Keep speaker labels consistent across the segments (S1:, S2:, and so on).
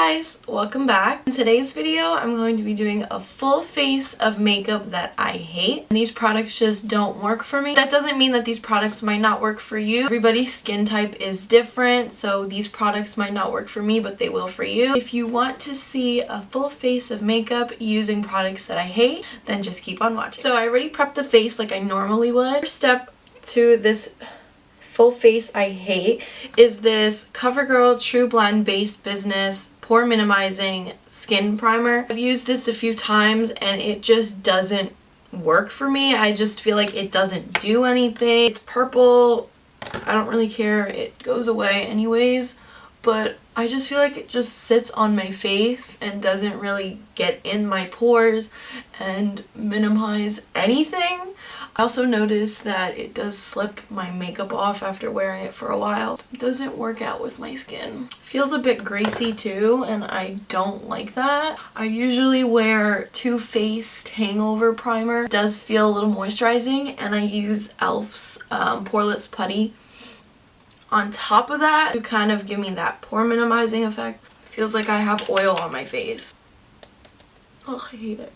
S1: guys, welcome back. In today's video, I'm going to be doing a full face of makeup that I hate. And these products just don't work for me. That doesn't mean that these products might not work for you. Everybody's skin type is different, so these products might not work for me, but they will for you. If you want to see a full face of makeup using products that I hate, then just keep on watching. So I already prepped the face like I normally would. First step to this full face I hate is this CoverGirl True Blend Base Business Pore Minimizing Skin Primer. I've used this a few times and it just doesn't work for me. I just feel like it doesn't do anything. It's purple. I don't really care. It goes away anyways, but I just feel like it just sits on my face and doesn't really get in my pores and minimize anything. I also noticed that it does slip my makeup off after wearing it for a while. It doesn't work out with my skin. Feels a bit greasy too, and I don't like that. I usually wear Too Faced Hangover Primer. It does feel a little moisturizing, and I use e.l.f.'s Poreless Putty on top of that to kind of give me that pore minimizing effect. Feels like I have oil on my face. Oh, I hate it.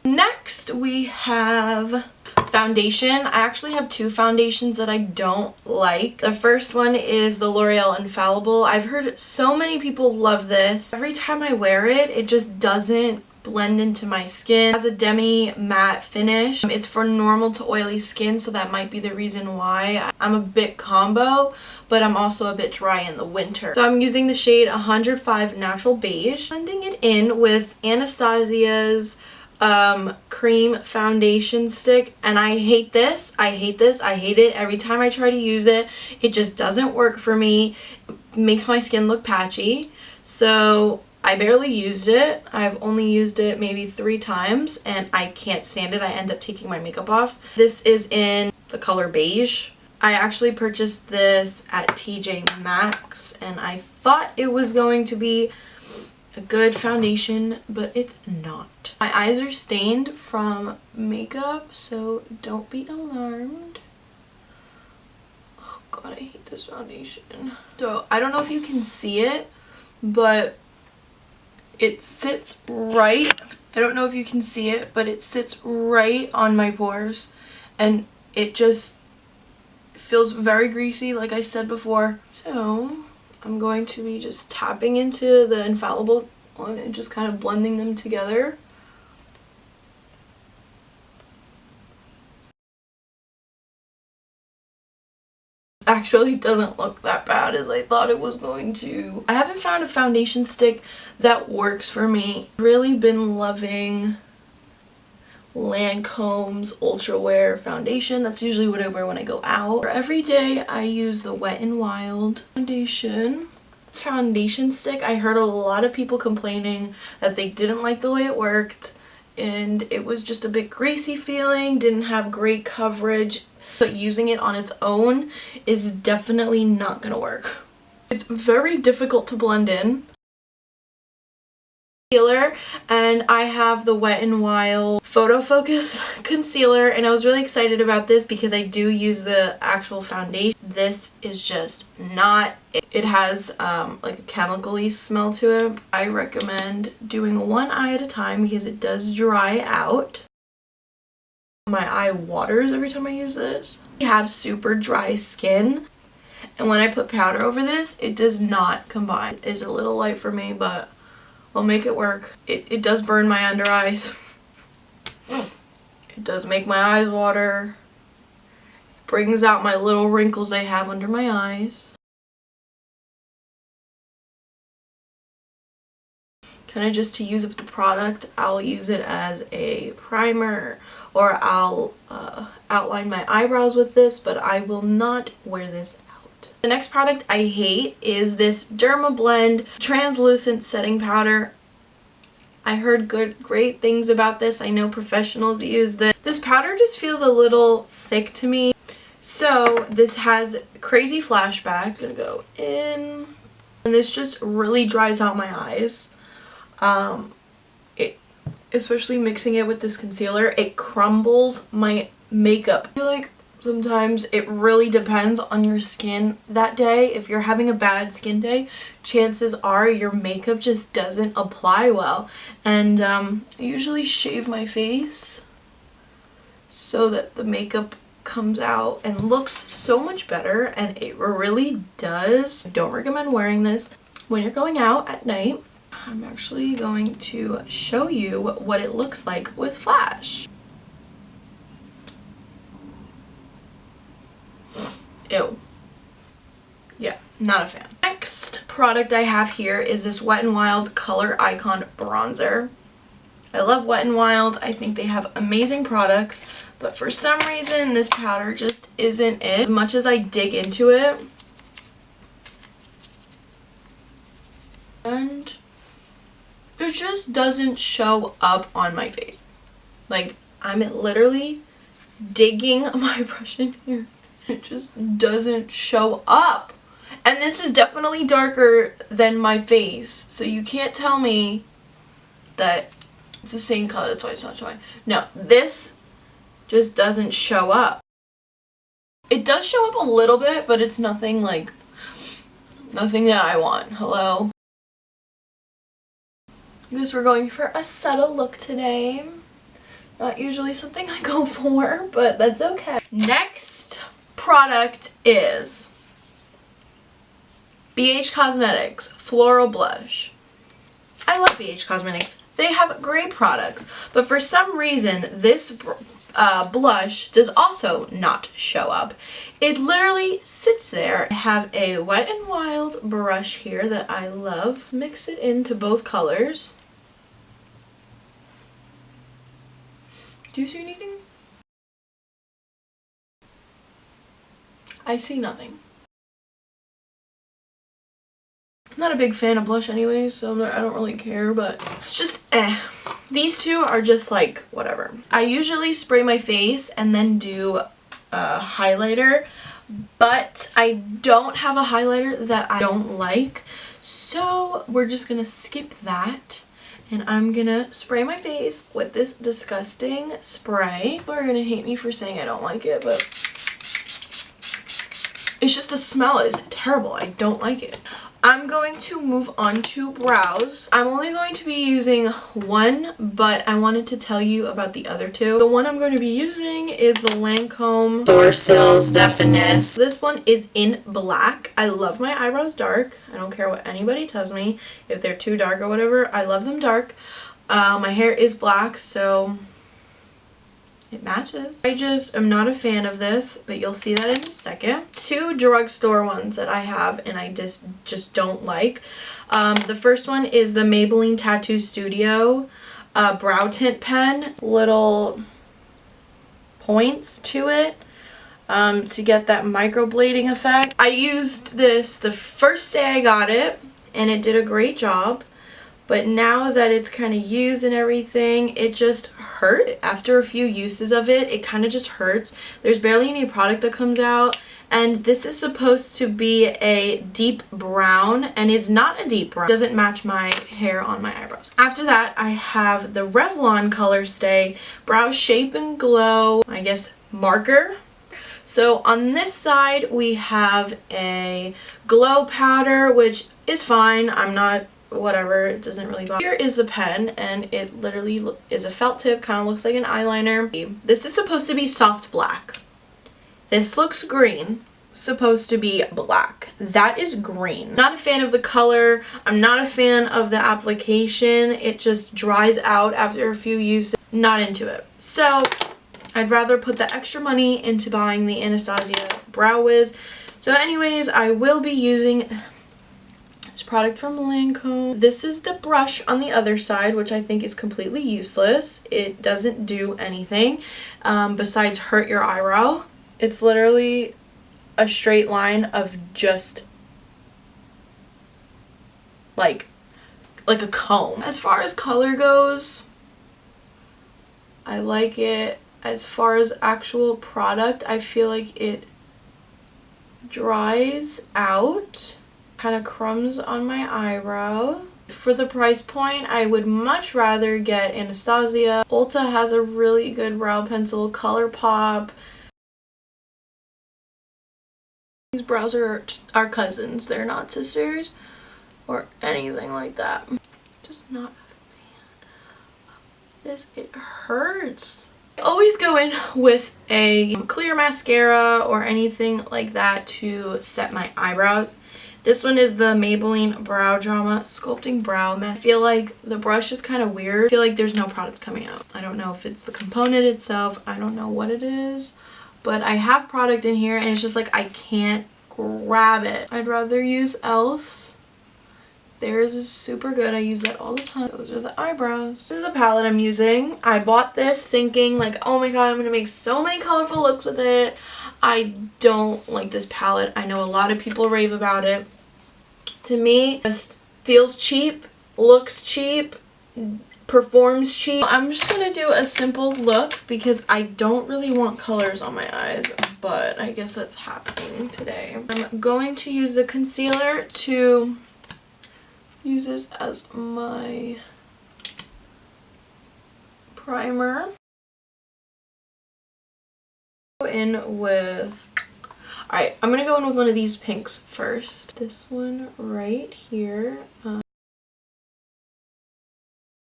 S1: Next we have foundation. I actually have two foundations that I don't like. The first one is the L'Oreal Infallible. I've heard so many people love this. Every time I wear it, it just doesn't blend into my skin. It has a demi matte finish. It's for normal to oily skin, so that might be the reason why. I'm a bit combo, but I'm also a bit dry in the winter. So I'm using the shade 105 Natural Beige, blending it in with Anastasia's cream foundation stick, and I hate this. I hate it. Every time I try to use it, it just doesn't work for me. It makes my skin look patchy, so I barely used it. I've only used it maybe 3 times and I can't stand it. I end up taking my makeup off. This is in the color beige. I actually purchased this at TJ Maxx and I thought it was going to be a good foundation, but it's not. My eyes are stained from makeup, so don't be alarmed. Oh god, I hate this foundation. So I don't know if you can see it, but it sits right, I don't know if you can see it, but it sits right on my pores and it just feels very greasy like I said before. So I'm going to be just tapping into the Infallible one and just kind of blending them together. Actually doesn't look that bad as I thought it was going to. I haven't found a foundation stick that works for me. Really been loving Lancome's Ultra Wear foundation. That's usually what I wear when I go out. For every day I use the Wet n Wild foundation. This foundation stick, I heard a lot of people complaining that they didn't like the way it worked and it was just a bit greasy feeling, didn't have great coverage. But using it on its own is definitely not gonna work. It's very difficult to blend in. Concealer, and I have the Wet n Wild Photo Focus concealer, and I was really excited about this because I do use the actual foundation. This is just not, it has like a chemical-y smell to it. I recommend doing one eye at a time because it does dry out. My eye waters every time I use this. I have super dry skin, and when I put powder over this, it does not combine. It's a little light for me, but I'll make it work. It does burn my under eyes. It does make my eyes water. It brings out my little wrinkles I have under my eyes. Kind of just to use up the product, I'll use it as a primer, or I'll outline my eyebrows with this, but I will not wear this out. The next product I hate is this Dermablend Translucent Setting Powder. I heard great things about this. I know professionals use this. This powder just feels a little thick to me. So this has Crazy Flashback. It's gonna go in, and this just really dries out my eyes. Especially mixing it with this concealer, it crumbles my makeup. I feel like Sometimes it really depends on your skin that day. If you're having a bad skin day, chances are your makeup just doesn't apply well. And I usually shave my face so that the makeup comes out and looks so much better, and it really does. I don't recommend wearing this when you're going out at night. I'm actually going to show you what it looks like with flash. Ew. Yeah, not a fan. Next product I have here is this Wet n Wild Color Icon Bronzer. I love Wet n Wild. I think they have amazing products, but for some reason this powder just isn't it. As much as I dig into it, and it just doesn't show up on my face. Like, I'm literally digging my brush in here. It just doesn't show up. And this is definitely darker than my face, so you can't tell me that it's the same color. That's why it's not showing. No, this just doesn't show up. It does show up a little bit, but it's nothing like, nothing that I want. Hello? I guess we're going for a subtle look today. Not usually something I go for, but that's okay. Next product is BH Cosmetics Floral Blush. I love BH Cosmetics. They have great products, but for some reason this blush does also not show up. It literally sits there. I have a Wet n Wild brush here that I love. Mix it into both colors. Do you see anything? I see nothing. I'm not a big fan of blush anyways, so I don't really care, but it's just These two are just like whatever. I usually spray my face and then do a highlighter, but I don't have a highlighter that I don't like, so we're just gonna skip that. And I'm gonna spray my face with this disgusting spray. People are gonna hate me for saying I don't like it, but it's just the smell is terrible. I don't like it. I'm going to move on to brows. I'm only going to be using one, but I wanted to tell you about the other two. The one I'm going to be using is the Lancome Sourcils Definesse. This one is in black. I love my eyebrows dark. I don't care what anybody tells me. If they're too dark or whatever, I love them dark. My hair is black, so it matches. I just am not a fan of this, but you'll see that in a second. Two drugstore ones that I have and I just don't like. The first one is the Maybelline Tattoo Studio brow tint pen. Little points to it to get that microblading effect. I used this the first day I got it and it did a great job. But now that it's kind of used and everything, it just hurt. After a few uses of it, it kind of just hurts. There's barely any product that comes out. And this is supposed to be a deep brown, and it's not a deep brown. It doesn't match my hair on my eyebrows. After that, I have the Revlon Color Stay Brow Shape and Glow, I guess, marker. So on this side, we have a glow powder, which is fine. I'm not whatever, it doesn't really bother. Here is the pen, and it literally is a felt tip, kind of looks like an eyeliner. This is supposed to be soft black. This looks green, supposed to be black. That is green. Not a fan of the color. I'm not a fan of the application. It just dries out after a few uses. Not into it. So I'd rather put the extra money into buying the Anastasia Brow Wiz. So anyways, I will be using this product from Lancome. This is the brush on the other side, which I think is completely useless. It doesn't do anything besides hurt your eyebrow. It's literally a straight line of just like a comb. As far as color goes, I like it. As far as actual product, I feel like it dries out. Kind of crumbs on my eyebrow. For the price point, I would much rather get Anastasia. Ulta has a really good brow pencil, ColourPop. These brows are cousins. They're not sisters or anything like that. Just not a fan of this. It hurts. I always go in with a clear mascara or anything like that to set my eyebrows. This one is the Maybelline Brow Drama Sculpting Brow Mask. I feel like the brush is kind of weird. I feel like there's no product coming out. I don't know if it's the component itself. I don't know what it is. But I have product in here and it's just like I can't grab it. I'd rather use e.l.f.'s. Theirs is super good. I use that all the time. Those are the eyebrows. This is the palette I'm using. I bought this thinking like, oh my god, I'm going to make so many colorful looks with it. I don't like this palette. I know a lot of people rave about it. To me, it just feels cheap, looks cheap, performs cheap. I'm just gonna do a simple look because I don't really want colors on my eyes, but I guess that's happening today. I'm going to use the concealer to use this as my primer. Go in with, alright, I'm gonna go in with one of these pinks first. This one right here.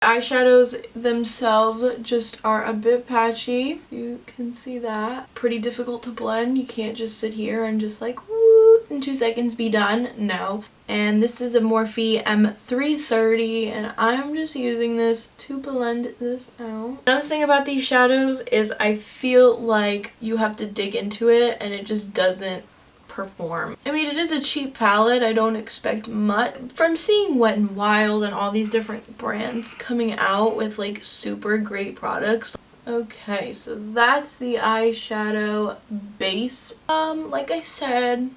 S1: Eyeshadows themselves just are a bit patchy. You can see that. Pretty difficult to blend. You can't just sit here and just like, woo, in 2 seconds be done. No. And this is a Morphe M330 and I'm just using this to blend this out. Another thing about these shadows is I feel like you have to dig into it and it just doesn't perform. I mean, it is a cheap palette. I don't expect much. From seeing Wet n Wild and all these different brands coming out with like super great products. Okay, so that's the eyeshadow base. Like I said,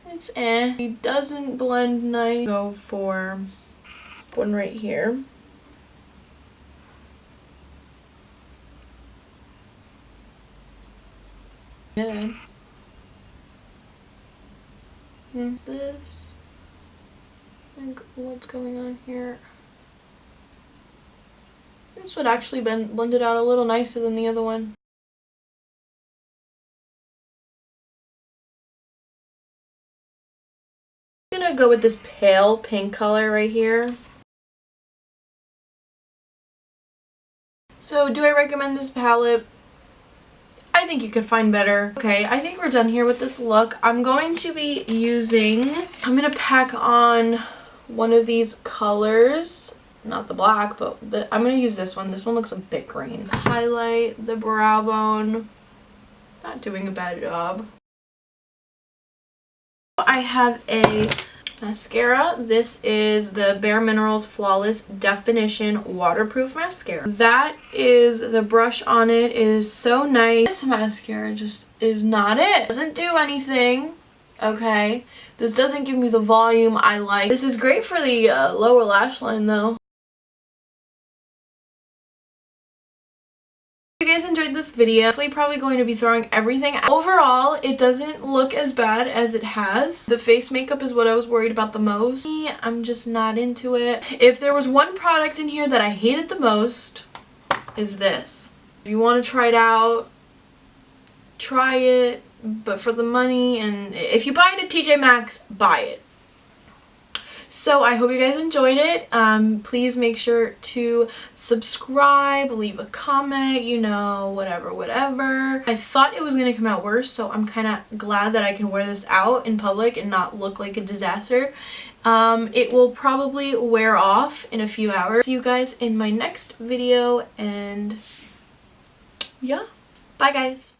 S1: it's eh. It doesn't blend nice. Go for one right here. Yeah. This, like, what's going on here? This would actually blend it out a little nicer than the other one. I'm gonna go with this pale pink color right here. So do I recommend this palette? I think you could find better. Okay, I think we're done here with this look. I'm going to be using, I'm going to pack on one of these colors. Not the black, but I'm going to use this one. This one looks a bit green. Highlight the brow bone. Not doing a bad job. I have a mascara. This is the Bare Minerals Flawless Definition Waterproof Mascara. That is, the brush on it is so nice. This mascara just is not it. Doesn't do anything, okay? This doesn't give me the volume I like. This is great for the lower lash line though. If you guys enjoyed this video, I'm probably going to be throwing everything out. Overall, it doesn't look as bad as it has. The face makeup is what I was worried about the most. I'm just not into it. If there was one product in here that I hated the most, is this. If you want to try it out, try it, but for the money, and if you buy it at TJ Maxx, buy it. So I hope you guys enjoyed it. Please make sure to subscribe, leave a comment, you know, whatever. I thought it was going to come out worse, so I'm kind of glad that I can wear this out in public and not look like a disaster. It will probably wear off in a few hours. See you guys in my next video, and yeah, bye guys.